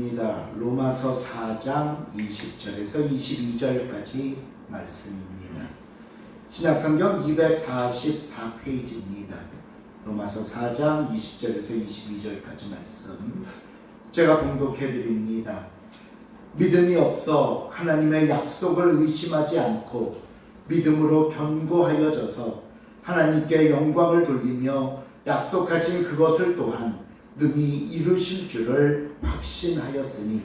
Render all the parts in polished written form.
말씀입니다. 로마서 4장 20절에서 22절까지 말씀입니다. 신약성경 244페이지입니다. 로마서 4장 20절에서 22절까지 말씀 제가 봉독해 드립니다. 믿음이 없어 하나님의 약속을 의심하지 않고 믿음으로 견고하여져서 하나님께 영광을 돌리며 약속하신 그것을 또한 능히 이루실 줄을 확신하였으니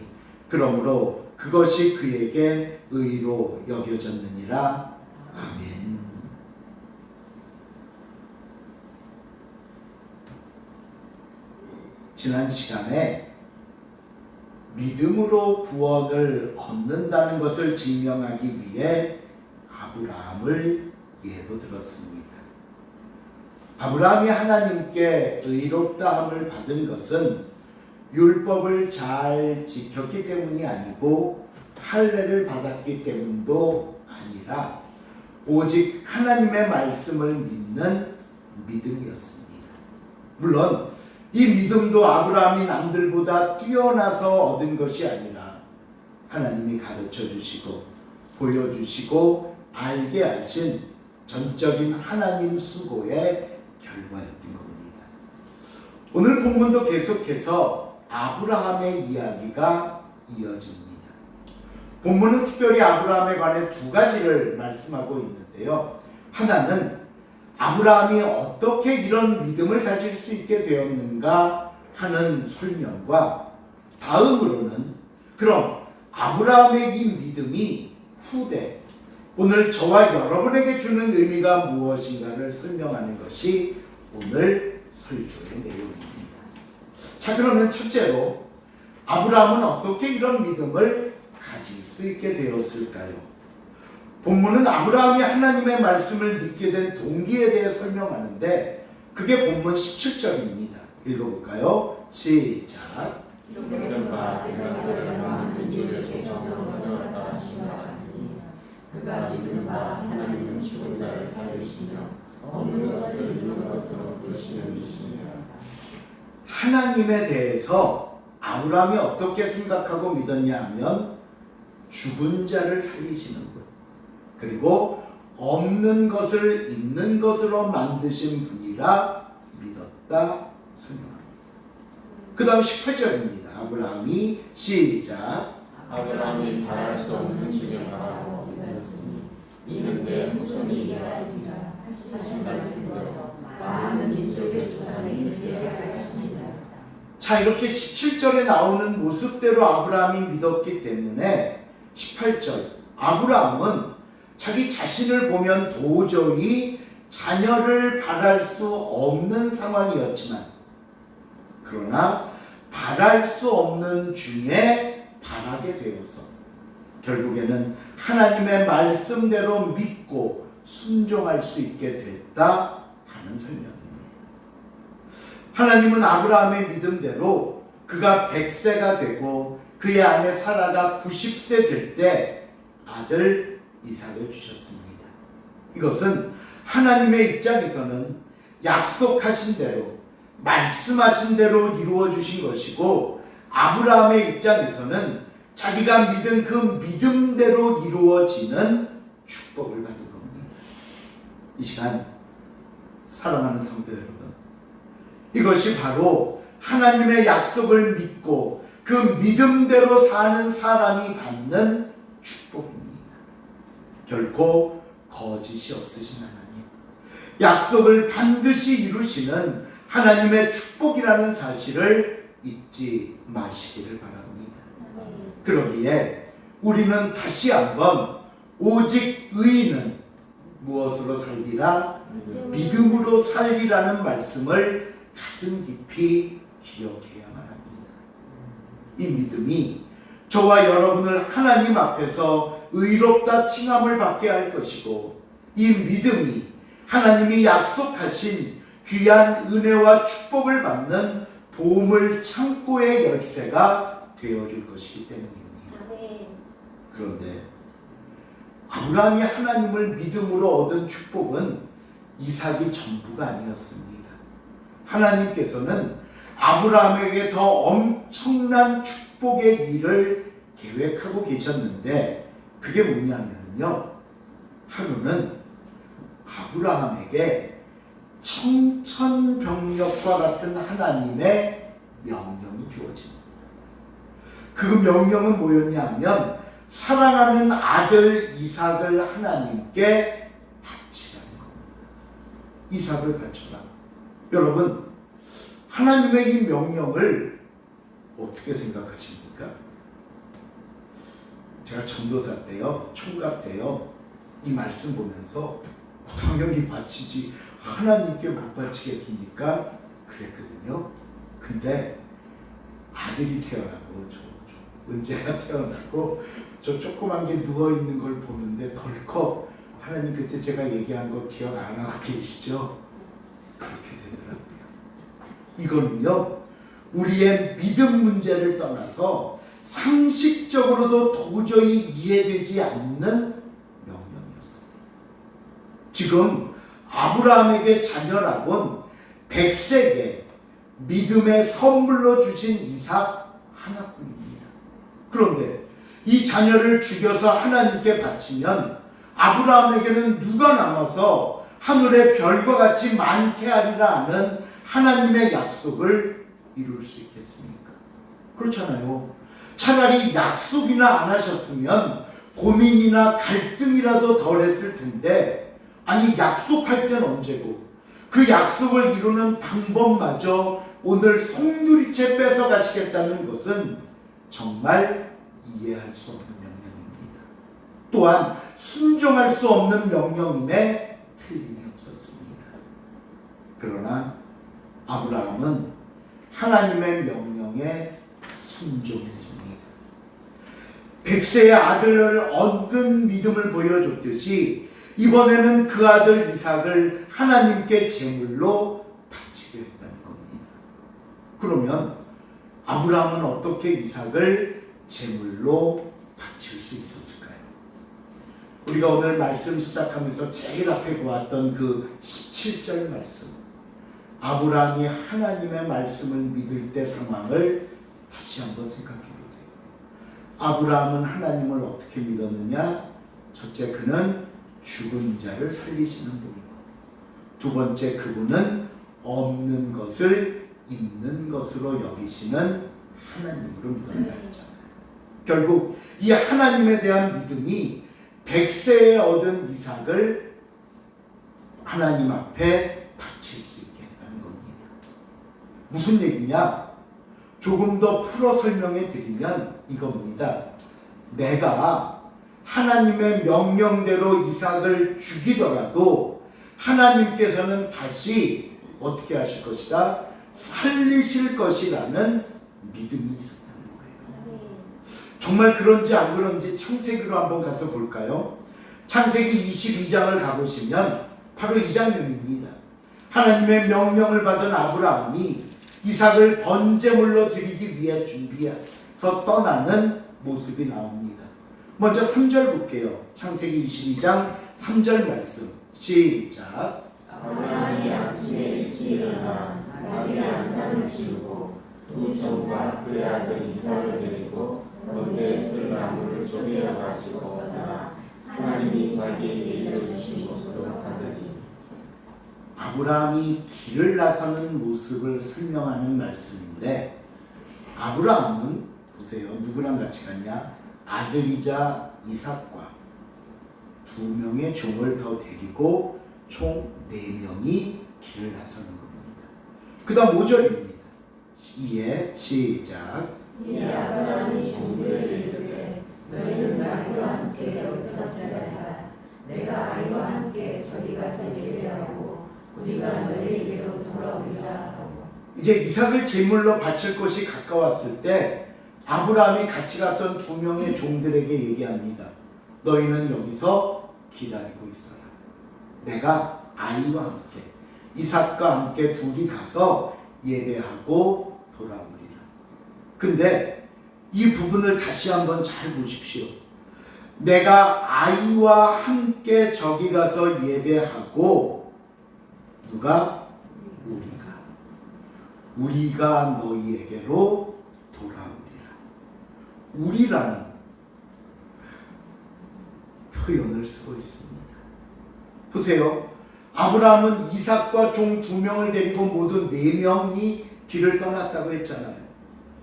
그러므로 그것이 그에게 의로 여겨졌느니라. 아멘. 지난 시간에 믿음으로 구원을 얻는다는 것을 증명하기 위해 아브라함을 예로 들었습니다. 아브라함이 하나님께 의롭다함을 받은 것은 율법을 잘 지켰기 때문이 아니고 할례를 받았기 때문도 아니라 오직 하나님의 말씀을 믿는 믿음이었습니다. 물론 이 믿음도 아브라함이 남들보다 뛰어나서 얻은 것이 아니라 하나님이 가르쳐 주시고 보여주시고 알게 하신 전적인 하나님 수고의 결과였던 겁니다. 오늘 본문도 계속해서 아브라함의 이야기가 이어집니다. 본문은 특별히 아브라함에 관해 두 가지를 말씀하고 있는데요. 하나는 아브라함이 어떻게 이런 믿음을 가질 수 있게 되었는가 하는 설명과 다음으로는 그럼 아브라함의 이 믿음이 후대 오늘 저와 여러분에게 주는 의미가 무엇인가를 설명하는 것이 오늘 설교의 내용입니다. 자, 그러면 첫째로 아브라함은 어떻게 이런 믿음을 가질 수 있게 되었을까요? 본문은 아브라함이 하나님의 말씀을 믿게 된 동기에 대해 설명하는데 그게 본문 17절입니다. 읽어볼까요? 시작. 그가 믿는 바 하나님은 죽은 자를 살리시며 없는 것을 있는 것으로 부르시는 이시니라. 하나님에 대해서 아브라함이 어떻게 생각하고 믿었냐 하면 죽은 자를 살리시는 분, 그리고 없는 것을 있는 것으로 만드신 분이라 믿었다 설명합니다. 그 다음 18절입니다. 아브라함이 시작. 아브라함이 바랄 수 없는 중에 바라고 믿었으니 이는 내 후손이 이가 되리라 하신 말씀대로 많은 민족의 조상이 되게 하시니라. 자, 이렇게 17절에 나오는 모습대로 아브라함이 믿었기 때문에 18절 아브라함은 자기 자신을 보면 도저히 자녀를 바랄 수 없는 상황이었지만 그러나 바랄 수 없는 중에 바라게 되어서 결국에는 하나님의 말씀대로 믿고 순종할 수 있게 됐다 하는 설명입니다. 하나님은 아브라함의 믿음대로 그가 100세가 되고 그의 아내 사라가 90세 될 때 아들 이삭을 주셨습니다. 이것은 하나님의 입장에서는 약속하신 대로 말씀하신 대로 이루어 주신 것이고 아브라함의 입장에서는 자기가 믿은 그 믿음대로 이루어지는 축복을 받은 겁니다. 이 시간 사랑하는 성도 여러분, 이것이 바로 하나님의 약속을 믿고 그 믿음대로 사는 사람이 받는 축복입니다. 결코 거짓이 없으신 하나님, 약속을 반드시 이루시는 하나님의 축복이라는 사실을 잊지 마시기를 바랍니다. 그러기에 우리는 다시 한번 오직 의인은 무엇으로 살리라? 믿음으로 살리라는 말씀을 가슴 깊이 기억해야만 합니다. 이 믿음이 저와 여러분을 하나님 앞에서 의롭다 칭함을 받게 할 것이고 이 믿음이 하나님이 약속하신 귀한 은혜와 축복을 받는 보물 창고의 열쇠가 되어줄 것이기 때문입니다. 그런데 아브라함이 하나님을 믿음으로 얻은 축복은 이삭이 전부가 아니었습니다. 하나님께서는 아브라함에게 더 엄청난 축복을 축복의 일을 계획하고 계셨는데 그게 뭐냐면요, 하루는 아브라함에게 청천벽력과 같은 하나님의 명령이 주어집니다. 그 명령은 뭐였냐 하면 사랑하는 아들 이삭을 하나님께 바치라는 겁니다. 이삭을 바쳐라. 여러분, 하나님의 이 명령을 어떻게 생각하십니까? 제가 전도사 때요, 총각 때요, 이 말씀 보면서 당연히 바치지, 하나님께 못 바치겠습니까? 그랬거든요. 근데 아들이 태어나고 은재가 태어나고 저 조그만 게 누워있는 걸 보는데 덜컥 하나님 그때 제가 얘기한 거 기억 안 하고 계시죠? 그렇게 되더라고요. 이거는요, 우리의 믿음 문제를 떠나서 상식적으로도 도저히 이해되지 않는 명령이었습니다. 지금 아브라함에게 자녀라곤 100세계 믿음의 선물로 주신 이삭 하나뿐입니다. 그런데 이 자녀를 죽여서 하나님께 바치면 아브라함에게는 누가 남아서 하늘의 별과 같이 많게 하리라 하는 하나님의 약속을 이룰 수 있겠습니까? 그렇잖아요. 차라리 약속이나 안 하셨으면 고민이나 갈등이라도 덜 했을 텐데, 아니 약속할 땐 언제고 그 약속을 이루는 방법마저 오늘 송두리째 뺏어 가시겠다는 것은 정말 이해할 수 없는 명령입니다. 또한 순종할 수 없는 명령임에 틀림이 없었습니다. 그러나 아브라함은 하나님의 명령에 순종했습니다. 100세의 아들을 얻은 믿음을 보여줬듯이 이번에는 그 아들 이삭을 하나님께 제물로 바치게 했다는 겁니다. 그러면 아브라함은 어떻게 이삭을 제물로 바칠 수 있었을까요? 우리가 오늘 말씀 시작하면서 제일 앞에 보았던 그 17절 말씀, 아브라함이 하나님의 말씀을 믿을 때 상황을 다시 한번 생각해 보세요. 아브라함은 하나님을 어떻게 믿었느냐? 첫째, 그는 죽은 자를 살리시는 분이고, 두 번째, 그분은 없는 것을 있는 것으로 여기시는 하나님으로 믿었다 했잖아요. 결국 이 하나님에 대한 믿음이 100세에 얻은 이삭을 하나님 앞에 바칠 수 있게 했다는 겁니다. 무슨 얘기냐? 조금 더 풀어 설명해 드리면 이겁니다. 내가 하나님의 명령대로 이삭을 죽이더라도 하나님께서는 다시 어떻게 하실 것이다? 살리실 것이라는 믿음이 있었다는 거예요. 정말 그런지 안 그런지 창세기로 한번 가서 볼까요? 창세기 22장을 가보시면 바로 이 장면입니다. 하나님의 명령을 받은 아브라함이 이삭을 번제물로 드리기 위해 준비해서 떠나는 모습이 나옵니다. 먼저 3절 볼게요. 창세기 22장 3절 말씀 시작. 아브라함이 아침에 일찍 일어나 자기의 안장을 지우고 두 종과 그의 아들 이삭을 데리고 번제에 쓸 나무를 쪼개어 가지고 떠나라 하나님이 자기에게 일러주신 곳으로 가더니. 아브라함이 길을 나서는 모습을 설명하는 말씀인데, 아브라함은 보세요, 누구랑 같이 갔냐? 아들이자 이삭과 두 명의 종을 더 데리고 총 4명이 길을 나서는 겁니다. 그 다음 5절입니다. 이에 시작. 이에 아브라함이 종들에게 이르되 너희는 아이와 함께 여기서 기다리라. 내가 아이와 함께 저리 가서 예배하고 우리가 너희에게로 돌아오리라 하고. 이제 이삭을 제물로 바칠 곳이 가까웠을 때 아브라함이 같이 갔던 2명의 종들에게 얘기합니다. 너희는 여기서 기다리고 있어라. 내가 아이와 함께 이삭과 함께 둘이 가서 예배하고 돌아오리라. 근데 이 부분을 다시 한번 잘 보십시오. 내가 아이와 함께 저기 가서 예배하고, 누가? 우리가 너희에게로 돌아오리라. 우리라는 표현을 쓰고 있습니다. 보세요. 아브라함은 이삭과 종 2명을 데리고 모두 4명이 길을 떠났다고 했잖아요.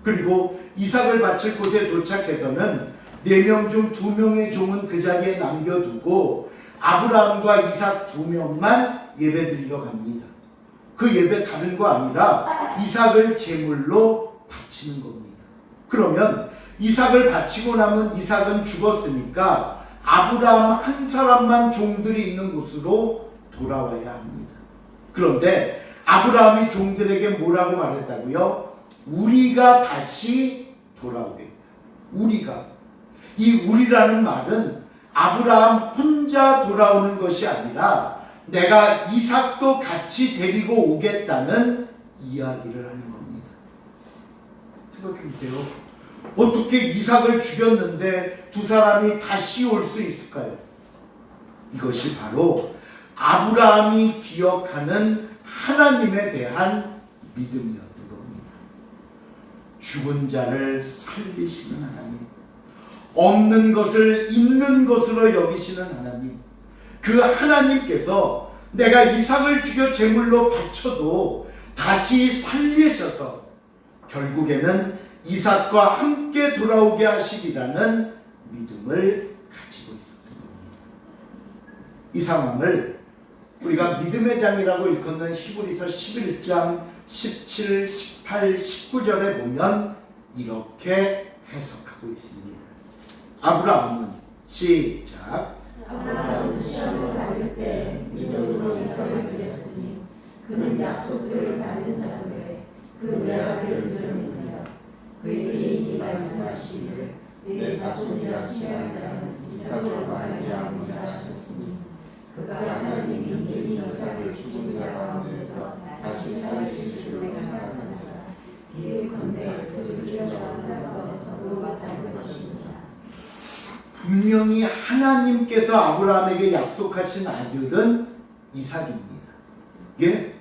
그리고 이삭을 바칠 곳에 도착해서는 4명 중 2명의 종은 그 자리에 남겨두고 아브라함과 이삭 2명만 예배드리러 갑니다. 그 예배 다른 거 아니라 이삭을 제물로 바치는 겁니다. 그러면 이삭을 바치고 남은 이삭은 죽었으니까 아브라함 한 사람만 종들이 있는 곳으로 돌아와야 합니다. 그런데 아브라함이 종들에게 뭐라고 말했다고요? 우리가 다시 돌아오겠다. 우리가. 이 우리라는 말은 아브라함 혼자 돌아오는 것이 아니라 내가 이삭도 같이 데리고 오겠다는 이야기를 하는 겁니다. 생각해 보세요. 어떻게 이삭을 죽였는데 두 사람이 다시 올 수 있을까요? 이것이 바로 아브라함이 기억하는 하나님에 대한 믿음이었던 겁니다. 죽은 자를 살리시는 하나님, 없는 것을 있는 것으로 여기시는 하나님, 그 하나님께서 내가 이삭을 죽여 제물로 바쳐도 다시 살리셔서 결국에는 이삭과 함께 돌아오게 하시리라는 믿음을 가지고 있었던 겁니다. 이 상황을 우리가 믿음의 장이라고 일컫는 히브리서 11장 17, 18, 19절에 보면 이렇게 해석하고 있습니다. 아브라함은 시작. 아브라함은 시험을 받을 때 믿음으로 이삭을 드렸으니 그는 약속들을 받은 자들에 그 외아들을 들으니라. 그에게 이미 말씀하시기를 내 자손이라 칭할 자는 이삭으로 말미암으리라 하셨으니 그가 하나님이 미리 이삭을 죽은 자 가운데서 다시 살리실 줄로 생각한 자 비유컨대 그 죽은 자 가운데서 돌아왔다는 것입니다. 분명히 하나님께서 아브라함에게 약속하신 아들은 이삭입니다. 예?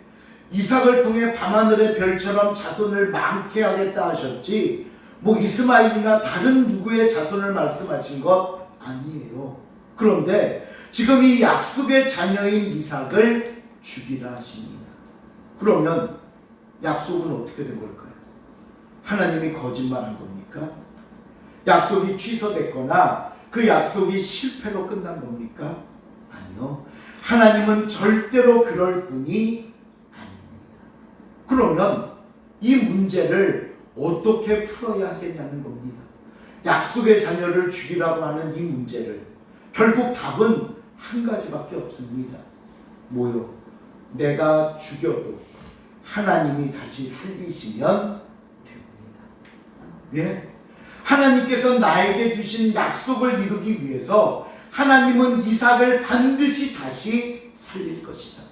이삭을 통해 밤하늘의 별처럼 자손을 많게 하겠다 하셨지 뭐 이스마엘이나 다른 누구의 자손을 말씀하신 것 아니에요. 그런데 지금 이 약속의 자녀인 이삭을 죽이라 하십니다. 그러면 약속은 어떻게 된 걸까요? 하나님이 거짓말한 겁니까? 약속이 취소됐거나 그 약속이 실패로 끝난 겁니까? 아니요. 하나님은 절대로 그럴 분이 아닙니다. 그러면 이 문제를 어떻게 풀어야 하겠냐는 겁니다. 약속의 자녀를 죽이라고 하는 이 문제를 결국 답은 한 가지밖에 없습니다. 뭐요? 내가 죽여도 하나님이 다시 살리시면 됩니다. 예? 하나님께서 나에게 주신 약속을 이루기 위해서 하나님은 이삭을 반드시 다시 살릴 것이다.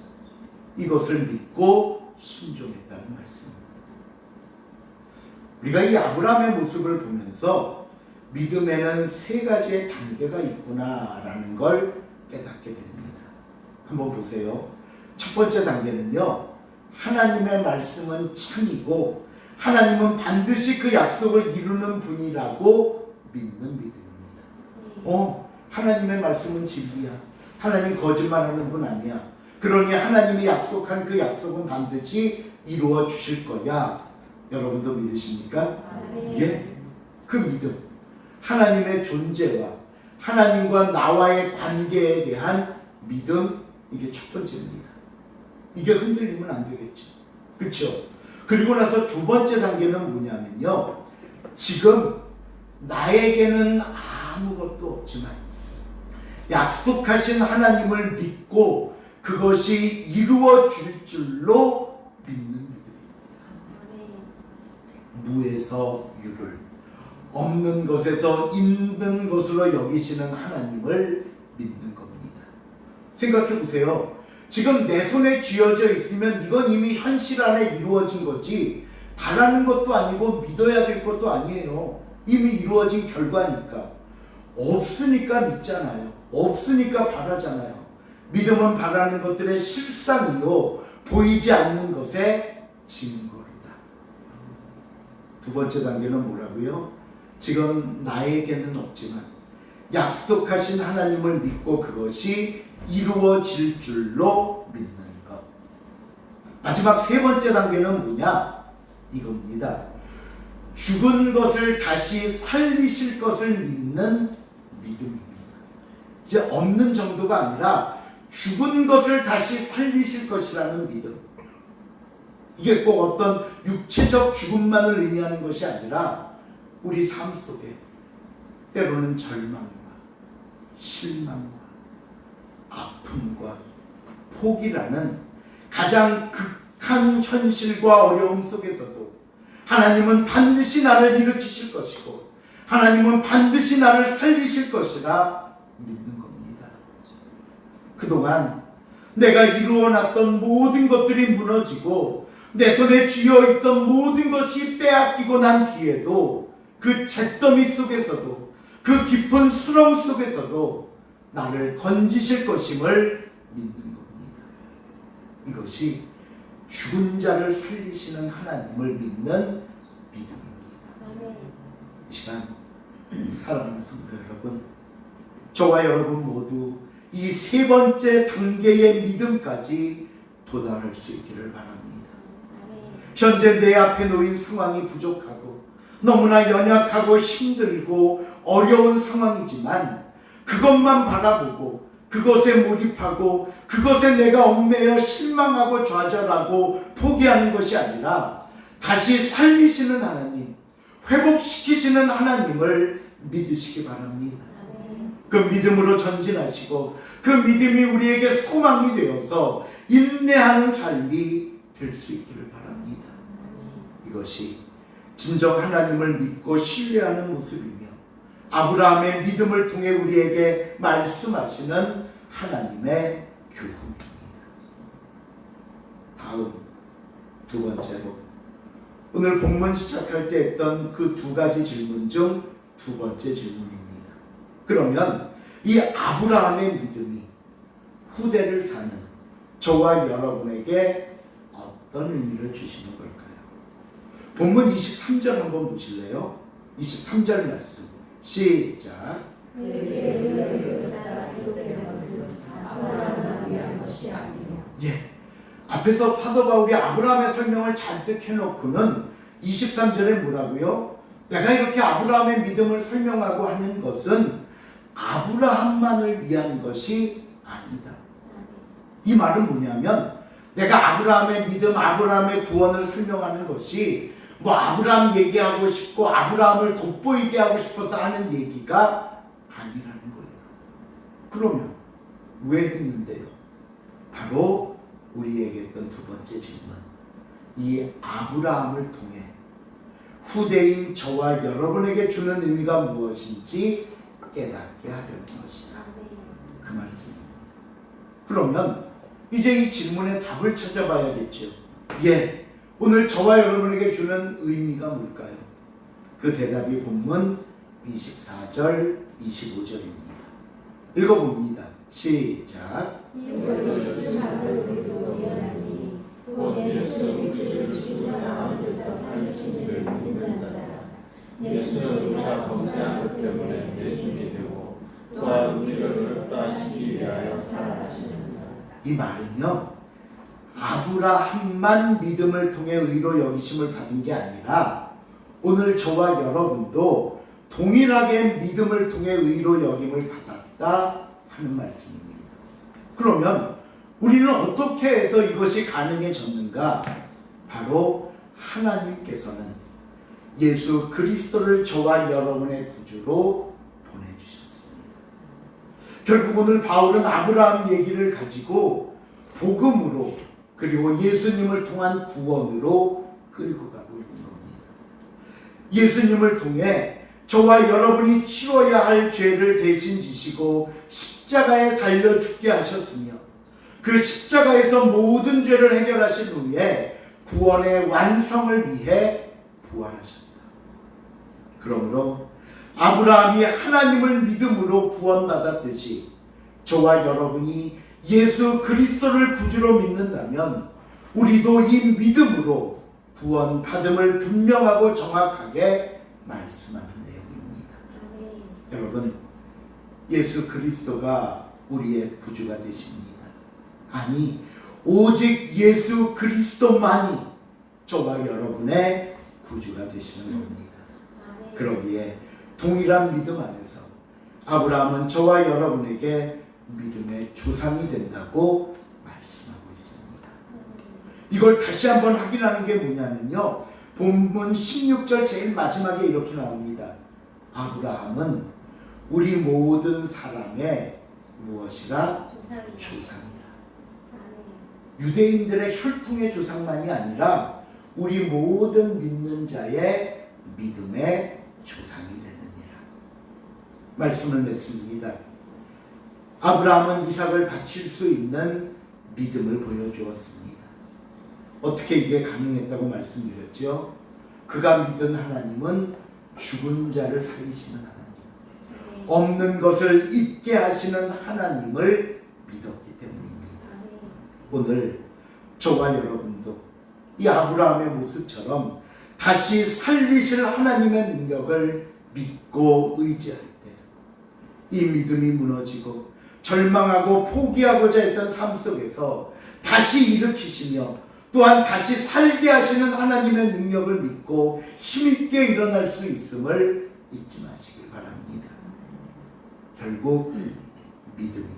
이것을 믿고 순종했다는 말씀입니다. 우리가 이 아브라함의 모습을 보면서 믿음에는 3가지의 단계가 있구나라는 걸 깨닫게 됩니다. 한번 보세요. 첫 번째 단계는요. 하나님의 말씀은 참이고 하나님은 반드시 그 약속을 이루는 분이라고 믿는 믿음입니다. 하나님의 말씀은 진리야. 하나님 거짓말하는 분 아니야. 그러니 하나님이 약속한 그 약속은 반드시 이루어 주실 거야. 여러분도 믿으십니까? 예? 그 믿음, 하나님의 존재와 하나님과 나와의 관계에 대한 믿음, 이게 첫 번째입니다. 이게 흔들리면 안 되겠죠. 그렇죠? 그리고 나서 두 번째 단계는 뭐냐면요. 지금 나에게는 아무것도 없지만 약속하신 하나님을 믿고 그것이 이루어질 줄로 믿는 믿음입니다. 무에서 유를, 없는 것에서 있는 것으로 여기시는 하나님을 믿는 겁니다. 생각해 보세요. 지금 내 손에 쥐어져 있으면 이건 이미 현실 안에 이루어진 거지 바라는 것도 아니고 믿어야 될 것도 아니에요. 이미 이루어진 결과니까. 없으니까 믿잖아요. 없으니까 바라잖아요. 믿음은 바라는 것들의 실상이요 보이지 않는 것의 증거로다. 두 번째 단계는 뭐라고요? 지금 나에게는 없지만 약속하신 하나님을 믿고 그것이 이루어질 줄로 믿는 것. 마지막 세 번째 단계는 뭐냐? 이겁니다. 죽은 것을 다시 살리실 것을 믿는 믿음입니다. 이제 없는 정도가 아니라 죽은 것을 다시 살리실 것이라는 믿음. 이게 꼭 어떤 육체적 죽음만을 의미하는 것이 아니라 우리 삶 속에 때로는 절망과 실망과 아픔과 포기라는 가장 극한 현실과 어려움 속에서도 하나님은 반드시 나를 일으키실 것이고 하나님은 반드시 나를 살리실 것이라 믿는 겁니다. 그동안 내가 이루어놨던 모든 것들이 무너지고 내 손에 쥐어있던 모든 것이 빼앗기고 난 뒤에도 그 잿더미 속에서도 그 깊은 수렁 속에서도 나를 건지실 것임을 믿는 겁니다. 이것이 죽은 자를 살리시는 하나님을 믿는 믿음입니다. 이 시간 사랑하는 성도 여러분, 저와 여러분 모두 이 세 번째 단계의 믿음까지 도달할 수 있기를 바랍니다. 현재 내 앞에 놓인 상황이 부족하고 너무나 연약하고 힘들고 어려운 상황이지만 그것만 바라보고 그것에 몰입하고 그것에 내가 얽매여 실망하고 좌절하고 포기하는 것이 아니라 다시 살리시는 하나님, 회복시키시는 하나님을 믿으시기 바랍니다. 그 믿음으로 전진하시고 그 믿음이 우리에게 소망이 되어서 인내하는 삶이 될 수 있기를 바랍니다. 이것이 진정 하나님을 믿고 신뢰하는 모습이며 아브라함의 믿음을 통해 우리에게 말씀하시는 하나님의 교훈입니다. 다음 두 번째로 오늘 본문 시작할 때 했던 그 두 가지 질문 중 두 번째 질문입니다. 그러면 이 아브라함의 믿음이 후대를 사는 저와 여러분에게 어떤 의미를 주시는 걸까요? 본문 23절 한번 보실래요? 23절 말씀 시작. 예, 앞에서 사도 바울이 아브라함의 설명을 잔뜩 해놓고는 23절에 뭐라고요? 내가 이렇게 아브라함의 믿음을 설명하고 하는 것은 아브라함만을 위한 것이 아니다. 이 말은 뭐냐면 내가 아브라함의 믿음, 아브라함의 구원을 설명하는 것이 뭐 아브라함 얘기하고 싶고 아브라함을 돋보이게 하고 싶어서 하는 얘기가 아니라는 거예요. 그러면 왜 했는데요? 바로 우리에게 했던 두 번째 질문, 이 아브라함을 통해 후대인 저와 여러분에게 주는 의미가 무엇인지 깨닫게 하려는 것이다. 그 말씀입니다. 그러면 이제 이 질문에 답을 찾아봐야겠죠. 예, 오늘 저와 여러분에게 주는 의미가 뭘까요? 그 대답이 본문 24절, 25절입니다. 읽어봅니다. 시작. 예수는 우리가 범죄한 것 때문에 내주게 되고 또한 우리를 의롭다 하시기 위하여 살아가시는다. 이 말은요, 아브라함만 믿음을 통해 의로 여기심을 받은 게 아니라 오늘 저와 여러분도 동일하게 믿음을 통해 의로 여김을 받았다 하는 말씀입니다. 그러면 우리는 어떻게 해서 이것이 가능해졌는가? 바로 하나님께서는 예수 그리스도를 저와 여러분의 구주로 보내주셨습니다. 결국 오늘 바울은 아브라함 얘기를 가지고 복음으로 그리고 예수님을 통한 구원으로 끌고 가고 있는 겁니다. 예수님을 통해 저와 여러분이 치러야 할 죄를 대신 지시고 십자가에 달려 죽게 하셨으며 그 십자가에서 모든 죄를 해결하신 후에 구원의 완성을 위해 부활하셨다. 그러므로 아브라함이 하나님을 믿음으로 구원받았듯이 저와 여러분이 예수 그리스도를 구주로 믿는다면 우리도 이 믿음으로 구원받음을 분명하고 정확하게 말씀하는 내용입니다. 여러분, 예수 그리스도가 우리의 구주가 되십니다. 아니, 오직 예수 그리스도만이 저와 여러분의 구주가 되시는 겁니다. 그러기에 동일한 믿음 안에서 아브라함은 저와 여러분에게 믿음의 조상이 된다고 말씀하고 있습니다. 이걸 다시 한번 확인하는 게 뭐냐면요, 본문 16절 제일 마지막에 이렇게 나옵니다. 아브라함은 우리 모든 사람의 무엇이라? 조상이라. 유대인들의 혈통의 조상만이 아니라 우리 모든 믿는 자의 믿음의 조상이 되느니라. 말씀을 맺습니다. 아브라함은 이삭을 바칠 수 있는 믿음을 보여주었습니다. 어떻게 이게 가능했다고 말씀드렸죠? 그가 믿은 하나님은 죽은 자를 살리시는 하나님, 없는 것을 있게 하시는 하나님을 믿었기 때문입니다. 오늘 저와 여러분도 이 아브라함의 모습처럼 다시 살리실 하나님의 능력을 믿고 의지할 때 이 믿음이 무너지고 절망하고 포기하고자 했던 삶 속에서 다시 일으키시며 또한 다시 살게 하시는 하나님의 능력을 믿고 힘있게 일어날 수 있음을 잊지 마시길 바랍니다. 결국 믿음입니다.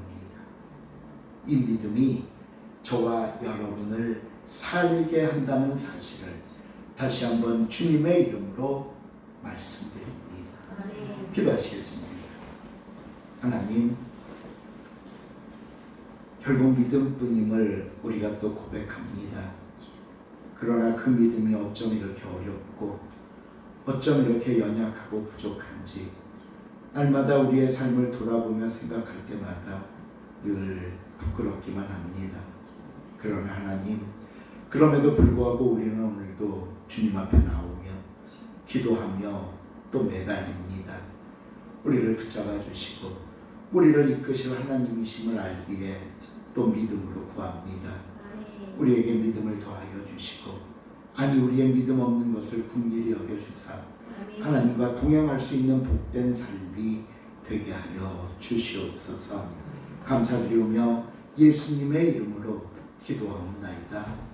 이 믿음이 저와 여러분을 살게 한다는 사실을 다시 한번 주님의 이름으로 말씀드립니다. 기도하시겠습니다. 하나님, 결국 믿음뿐임을 우리가 또 고백합니다. 그러나 그 믿음이 어쩜 이렇게 어렵고 어쩜 이렇게 연약하고 부족한지 날마다 우리의 삶을 돌아보며 생각할 때마다 늘 부끄럽기만 합니다. 그러나 하나님, 그럼에도 불구하고 우리는 오늘도 주님 앞에 나오며 기도하며 또 매달립니다. 우리를 붙잡아 주시고 우리를 이끄실 하나님이심을 알기에 또 믿음으로 구합니다. 우리에게 믿음을 더하여 주시고, 아니 우리의 믿음 없는 것을 긍휼히 여겨주사 하나님과 동행할 수 있는 복된 삶이 되게 하여 주시옵소서. 감사드리오며 예수님의 이름으로 기도하옵나이다.